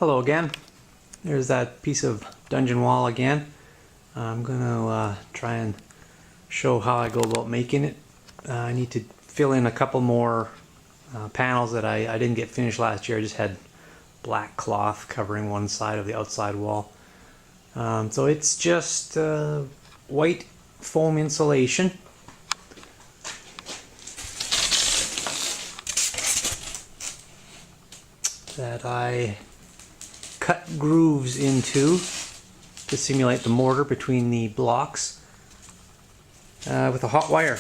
Hello again. There's that piece of dungeon wall again. I'm gonna try and show how I go about making it. I need to fill in a couple more panels that I didn't get finished last year. I just had black cloth covering one side of the outside wall. So it's just white foam insulation. That I cut grooves into to simulate the mortar between the blocks with a hot wire,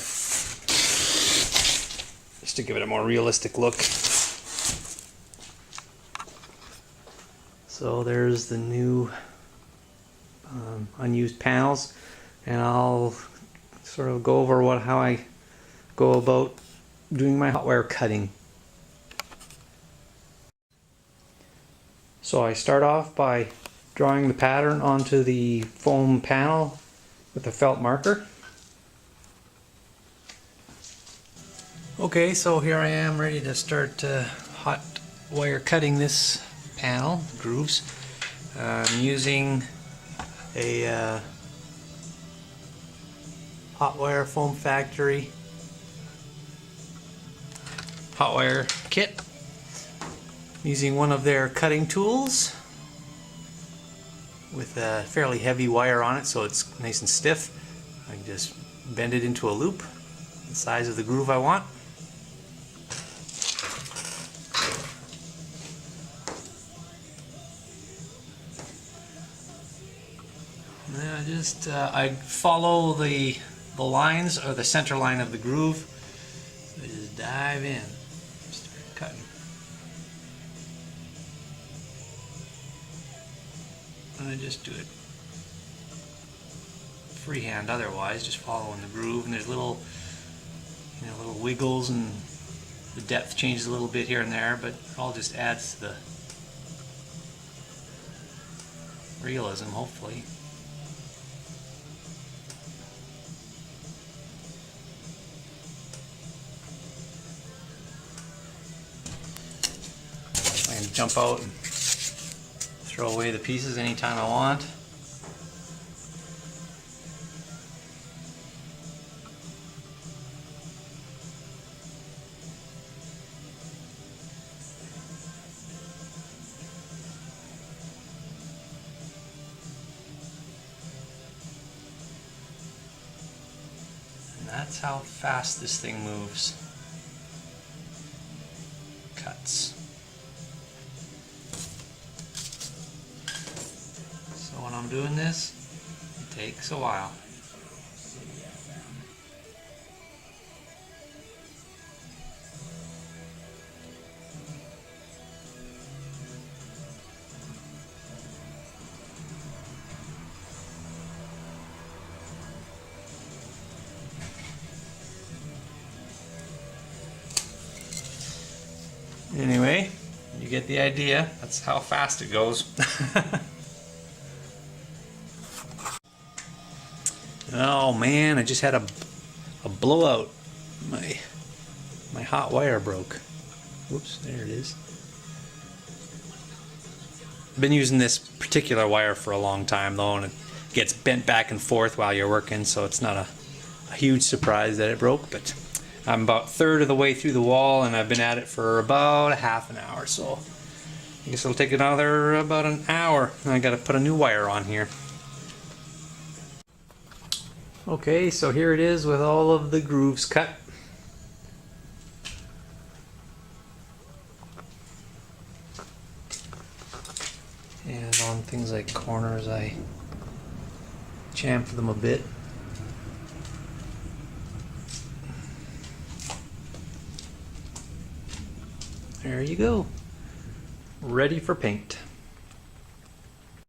just to give it a more realistic look. So there's the new unused panels, and I'll sort of go over how I go about doing my hot wire cutting. So I start off by drawing the pattern onto the foam panel with a felt marker. Okay, so here I am ready to start hot wire cutting this panel, grooves. I'm using a Hot Wire Foam Factory hot wire kit. Using one of their cutting tools with a fairly heavy wire on it so it's nice and stiff. I can just bend it into a loop the size of the groove I want. And then I follow the lines, or the center line of the groove. So I just dive in, start cutting. And I just do it freehand otherwise, just following the groove, and there's little wiggles, and the depth changes a little bit here and there, but it all just adds to the realism, hopefully. I can jump out and throw away the pieces anytime I want. And that's how fast this thing moves. Cuts. When I'm doing this, it takes a while. Anyway, you get the idea. That's how fast it goes. Oh man, I just had a blowout. My hot wire broke. Whoops, there it is. I've been using this particular wire for a long time though, and it gets bent back and forth while you're working, so it's not a huge surprise that it broke, but I'm about a third of the way through the wall, and I've been at it for about a half an hour, so I guess it'll take another about an hour. I gotta put a new wire on here. Okay, so here it is with all of the grooves cut. And on things like corners, I chamfer them a bit. There you go. Ready for paint.